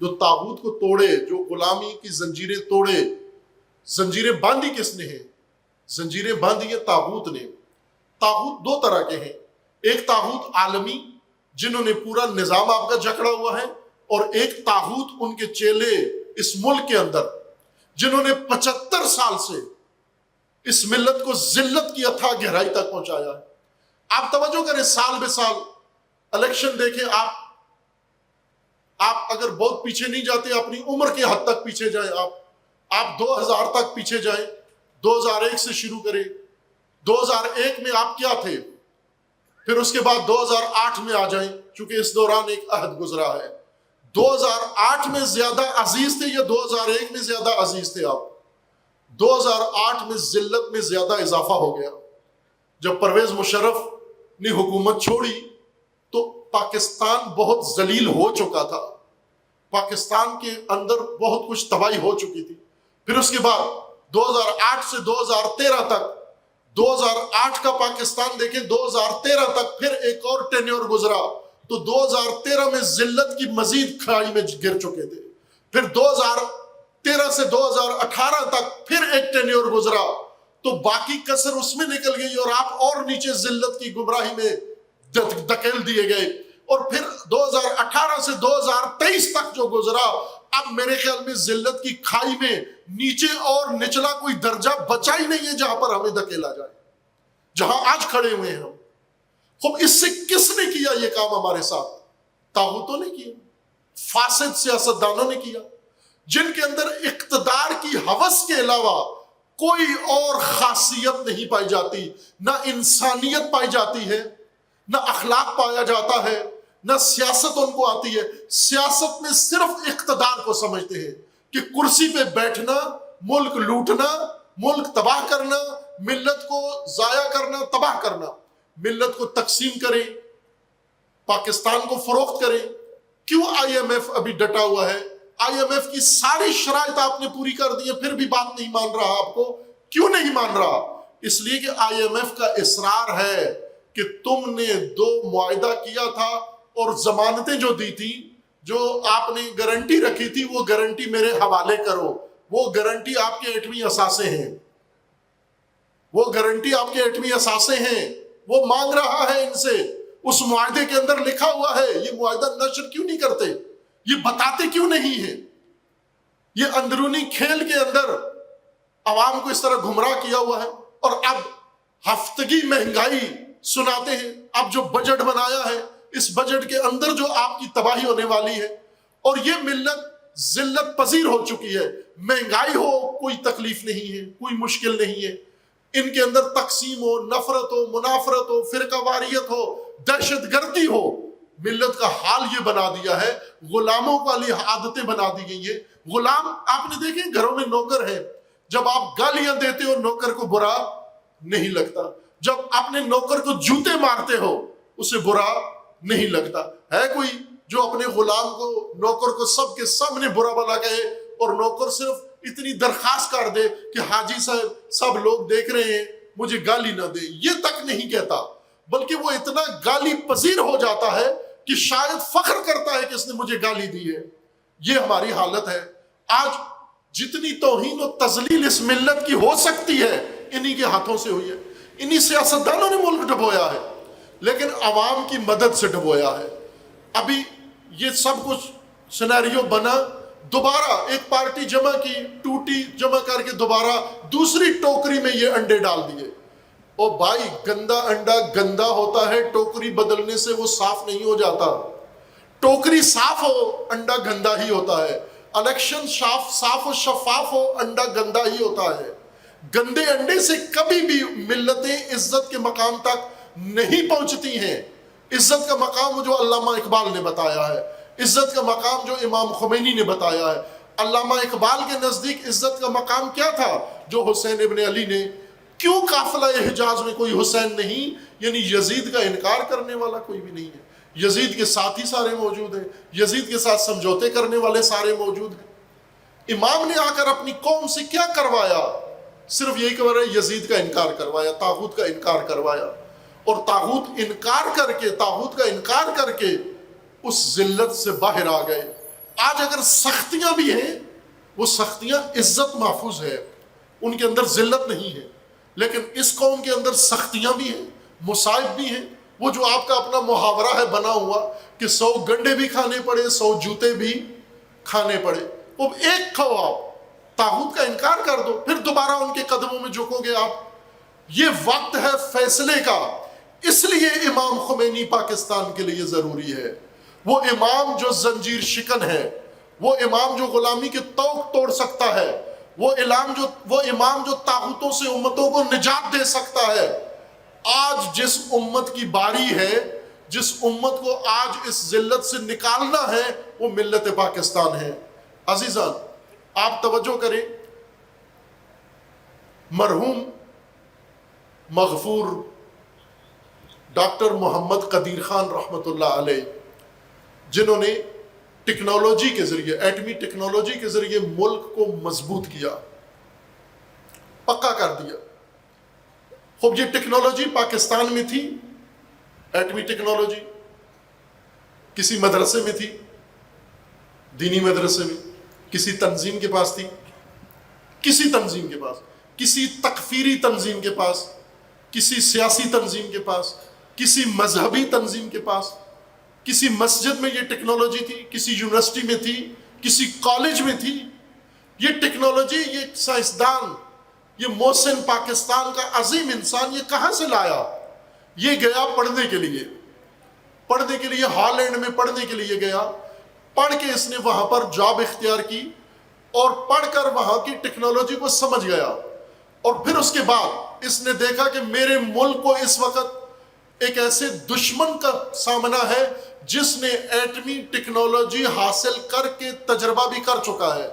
جو طاغوت کو توڑے، جو غلامی کی زنجیریں توڑے. زنجیریں باندھی کس نے ہیں؟ زنجیریں باندھی ہیں طاغوت نے. طاغوت دو طرح کے ہیں، ایک طاغوت عالمی جنہوں نے پورا نظام آپ کا جکڑا ہوا ہے، اور ایک طاغوت ان کے چیلے اس ملک کے اندر جنہوں نے 75 سال سے اس ملت کو ذلت کی اتھا گہرائی تک پہنچایا ہے. آپ توجہ کریں، سال بے سال الیکشن دیکھیں. آپ اگر بہت پیچھے نہیں جاتے، اپنی عمر کے حد تک پیچھے جائیں. آپ 2000 تک پیچھے جائیں، 2001 سے شروع کریں. 2001 میں آپ کیا تھے؟ پھر اس کے بعد 2008 میں آ جائیں، چونکہ اس دوران ایک عہد گزرا ہے. 2008 میں زیادہ عزیز تھے یا 2001 میں زیادہ عزیز تھے آپ؟ 2008 میں ذلت میں زیادہ اضافہ ہو گیا. جب پرویز مشرف نے حکومت چھوڑی تو پاکستان بہت ذلیل ہو چکا تھا، پاکستان کے اندر بہت کچھ تباہی ہو چکی تھی. پھر اس کے بعد 2008 سے 2013 تک، 2008 کا پاکستان دیکھیں، 2013 تک پھر ایک اور ٹینیور گزرا تو 2013 میں ذلت کی مزید کھائی میں گر چکے تھے. پھر 2013 سے 2018 تک پھر ایک ٹینیور گزرا تو باقی کسر اس میں نکل گئی اور آپ اور نیچے ذلت کی گمراہی میں دھکیل دیے گئے. اور پھر 2018 سے 2023 تک جو گزرا، اب میرے خیال میں ذلت کی کھائی میں نیچے اور نچلا کوئی درجہ بچا ہی نہیں ہے جہاں پر ہمیں دھکیلا جائے، جہاں آج کھڑے ہوئے ہیں ہم. خب اس سے کس نے کیا یہ کام ہمارے ساتھ؟ طاغوتوں نے کیا، فاسد سیاستدانوں نے کیا، جن کے اندر اقتدار کی ہوس کے علاوہ کوئی اور خاصیت نہیں پائی جاتی. نہ انسانیت پائی جاتی ہے، نہ اخلاق پایا جاتا ہے، نہ سیاست ان کو آتی ہے. سیاست میں صرف اقتدار کو سمجھتے ہیں کہ کرسی پہ بیٹھنا، ملک لوٹنا، ملک تباہ کرنا، ملت کو ضائع کرنا، تباہ کرنا. ملت کو تقسیم کریں، پاکستان کو فروخت کریں. کیوں آئی ایم ایف ابھی ڈٹا ہوا ہے؟ آئی ایم ایف کی ساری شرائط آپ نے پوری کر دی ہے، پھر بھی بات نہیں مان رہا. آپ کو کیوں نہیں مان رہا؟ اس لیے کہ آئی ایم ایف کا اصرار ہے کہ تم نے 2 معاہدہ کیا تھا اور ضمانتیں جو دی تھی، جو آپ نے گارنٹی رکھی تھی، وہ گارنٹی میرے حوالے کرو. وہ گارنٹی آپ کے ایٹمی اثاثے ہیں، وہ گارنٹی آپ کے ایٹمی اثاثے ہیں. وہ مانگ رہا ہے ان سے. اس معاہدے کے اندر لکھا ہوا ہے. یہ معاہدہ نشر کیوں نہیں کرتے؟ یہ بتاتے کیوں نہیں ہیں؟ یہ اندرونی کھیل کے اندر عوام کو اس طرح گمراہ کیا ہوا ہے. اور اب ہفتگی مہنگائی سناتے ہیں. اب جو بجٹ بنایا ہے، اس بجٹ کے اندر جو آپ کی تباہی ہونے والی ہے، اور یہ ملت ذلت پذیر ہو چکی ہے. مہنگائی ہو کوئی تکلیف نہیں ہے، کوئی مشکل نہیں ہے. ان کے اندر تقسیم ہو، نفرت ہو، منافرت ہو، فرقہ واریت ہو، دہشت گردی ہو. ملت کا حال یہ بنا دیا ہے، غلاموں والی عادتیں بنا دی گئی ہیں. غلام آپ نے دیکھیں، گھروں میں نوکر ہے، جب آپ گالیاں دیتے ہو نوکر کو برا نہیں لگتا. جب اپنے نوکر کو جوتے مارتے ہو اسے برا نہیں لگتا. ہے کوئی جو اپنے غلام کو، نوکر کو سب کے سامنے برا بلا کہے، اور نوکر صرف اتنی درخواست کر دے کہ حاجی صاحب سب لوگ دیکھ رہے ہیں مجھے گالی نہ دے؟ یہ تک نہیں کہتا، بلکہ وہ اتنا گالی پذیر ہو جاتا ہے کہ شاید فخر کرتا ہے کہ اس نے مجھے گالی دی ہے. یہ ہماری حالت ہے آج. جتنی توہین و تذلیل اس ملت کی ہو سکتی ہے انہی کے ہاتھوں سے ہوئی ہے. انہی سیاستدانوں نے ملک ڈبویا ہے، لیکن عوام کی مدد سے ڈبویا ہے. ابھی یہ سب کچھ سینیریو بنا، دوبارہ ایک پارٹی جمع کی، ٹوٹی، جمع کر کے دوبارہ دوسری ٹوکری میں یہ انڈے ڈال دیے. او بھائی، گندا انڈا گندا ہوتا ہے، ٹوکری بدلنے سے وہ صاف نہیں ہو جاتا. ٹوکری صاف ہو، انڈا گندا ہی ہوتا ہے. الیکشن صاف و شفاف ہو، انڈا گندا ہی ہوتا ہے. گندے انڈے سے کبھی بھی ملتیں عزت کے مقام تک نہیں پہنچتی ہیں. عزت کا مقام جو علامہ اقبال نے بتایا ہے، عزت کا مقام جو امام خمینی نے بتایا ہے. علامہ اقبال کے نزدیک عزت کا مقام کیا تھا؟ جو حسین ابن علی نے، کیوں قافلہ حجاز میں کوئی حسین نہیں؟ یعنی یزید کا انکار کرنے والا کوئی بھی نہیں ہے. یزید کے ساتھی سارے موجود ہیں، یزید کے ساتھ سمجھوتے کرنے والے سارے موجود ہیں. امام نے آ کر اپنی قوم سے کیا کروایا؟ صرف یہی کہ یزید کا انکار کروایا، طاغوت کا انکار کروایا. اور طاغوت کا انکار کر کے اس ذلت سے باہر آ گئے. آج اگر سختیاں بھی ہیں، وہ سختیاں عزت محفوظ ہے، ان کے اندر ذلت نہیں ہے، لیکن اس قوم کے اندر سختیاں بھی ہیں، مصائب بھی ہیں۔ وہ جو آپ کا اپنا محاورہ ہے بنا ہوا کہ 100 گنڈے بھی کھانے پڑے، 100 جوتے بھی کھانے پڑے، وہ ایک کھاؤ، آپ طاغوت کا انکار کر دو، پھر دوبارہ ان کے قدموں میں جھکو گے آپ۔ یہ وقت ہے فیصلے کا، اس لیے امام خمینی پاکستان کے لیے ضروری ہے۔ وہ امام جو زنجیر شکن ہے، وہ امام جو غلامی کے طوق توڑ سکتا ہے، وہ امام جو طاغوتوں سے امتوں کو نجات دے سکتا ہے۔ آج جس امت کی باری ہے، جس امت کو آج اس ذلت سے نکالنا ہے، وہ ملت پاکستان ہے۔ عزیزان، آپ توجہ کریں، مرحوم مغفور ڈاکٹر محمد قدیر خان رحمۃ اللہ علیہ، جنہوں نے ٹیکنالوجی کے ذریعے، ایٹمی ٹیکنالوجی کے ذریعے ملک کو مضبوط کیا، پکا کر دیا۔ خوب، یہ ٹیکنالوجی پاکستان میں تھی، ایٹمی ٹیکنالوجی کسی مدرسے میں تھی، دینی مدرسے میں، کسی تنظیم کے پاس تھی، کسی تنظیم کے پاس، کسی تکفیری تنظیم کے پاس، کسی سیاسی تنظیم کے پاس، کسی مذہبی تنظیم کے پاس، کسی مسجد میں یہ ٹیکنالوجی تھی، کسی یونیورسٹی میں تھی، کسی کالج میں تھی۔ یہ ٹیکنالوجی، یہ سائنسدان، یہ محسن پاکستان کا عظیم انسان، یہ کہاں سے لایا؟ یہ گیا پڑھنے کے لیے، ہالینڈ میں پڑھنے کے لیے گیا، پڑھ کے اس نے وہاں پر جاب اختیار کی، اور پڑھ کر وہاں کی ٹیکنالوجی کو سمجھ گیا، اور پھر اس کے بعد اس نے دیکھا کہ میرے ملک کو اس وقت ایک ایسے دشمن کا سامنا ہے جس نے ایٹمی ٹیکنالوجی حاصل کر کے تجربہ بھی کر چکا ہے۔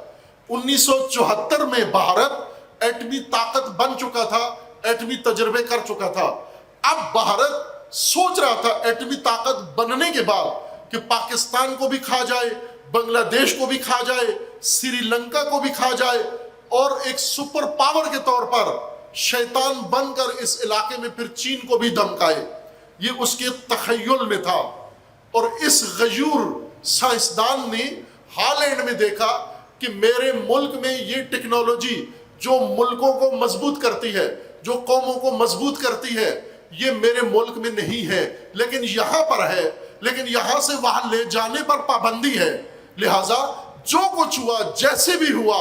1974 میں بھارت ایٹمی طاقت بن چکا تھا، ایٹمی تجربے کر چکا تھا۔ اب بھارت سوچ رہا تھا ایٹمی طاقت بننے کے بعد کہ پاکستان کو بھی کھا جائے، بنگلہ دیش کو بھی کھا جائے، سری لنکا کو بھی کھا جائے، اور ایک سپر پاور کے طور پر شیطان بن کر اس علاقے میں پھر چین کو بھی دمکائے۔ یہ اس کے تخیل میں تھا، اور اس غیور سائنسدان نے ہالینڈ میں دیکھا کہ میرے ملک میں یہ ٹیکنالوجی جو ملکوں کو مضبوط کرتی ہے، جو قوموں کو مضبوط کرتی ہے، یہ میرے ملک میں نہیں ہے، لیکن یہاں پر ہے، لیکن یہاں سے وہاں لے جانے پر پابندی ہے۔ لہٰذا جو کچھ ہوا، جیسے بھی ہوا،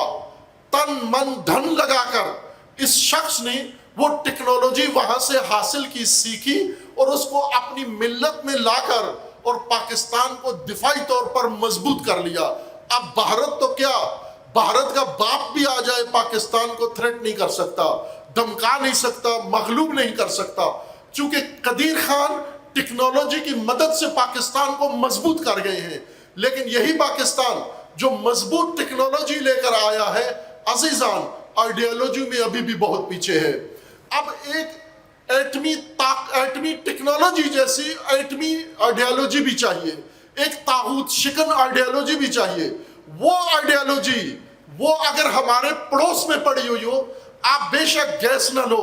تن من دھن لگا کر اس شخص نے وہ ٹیکنالوجی وہاں سے حاصل کی، سیکھی، اور اس کو اپنی ملت میں لا کر اور پاکستان کو دفاعی طور پر مضبوط کر لیا۔ اب بھارت تو کیا، بھارت کا باپ بھی آ جائے پاکستان کو تھریٹ نہیں کر سکتا، دمکا نہیں سکتا، مغلوب نہیں کر سکتا، چونکہ قدیر خان ٹیکنالوجی کی مدد سے پاکستان کو مضبوط کر گئے ہیں۔ لیکن یہی پاکستان جو مضبوط ٹیکنالوجی لے کر آیا ہے، عزیزان، آئیڈیالوجی میں ابھی بھی بہت پیچھے ہے۔ اب ایک ایٹمی ٹیکنالوجی جیسی ایٹمی آئیڈیالوجی بھی چاہیے، ایک طاغوت شکن آئیڈیالوجی بھی چاہیے۔ وہ آئیڈیالوجی، وہ اگر ہمارے پڑوس میں پڑی ہوئی ہو، آپ بے شک گیس نہ لو،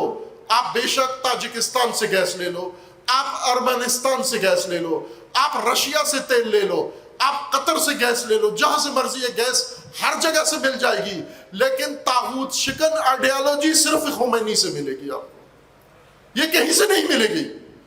آپ بے شک تاجکستان سے گیس لے لو، آپ ارمنستان سے گیس لے لو، آپ رشیا سے تیل لے لو، آپ قطر سے گیس لے لو، جہاں سے مرضی ہے گیس ہر جگہ سے مل جائے گی، لیکن طاغوت شکن آئیڈیالوجی صرف خمینی سے ملے گی، آپ کو یہ کہیں سے نہیں ملے گی۔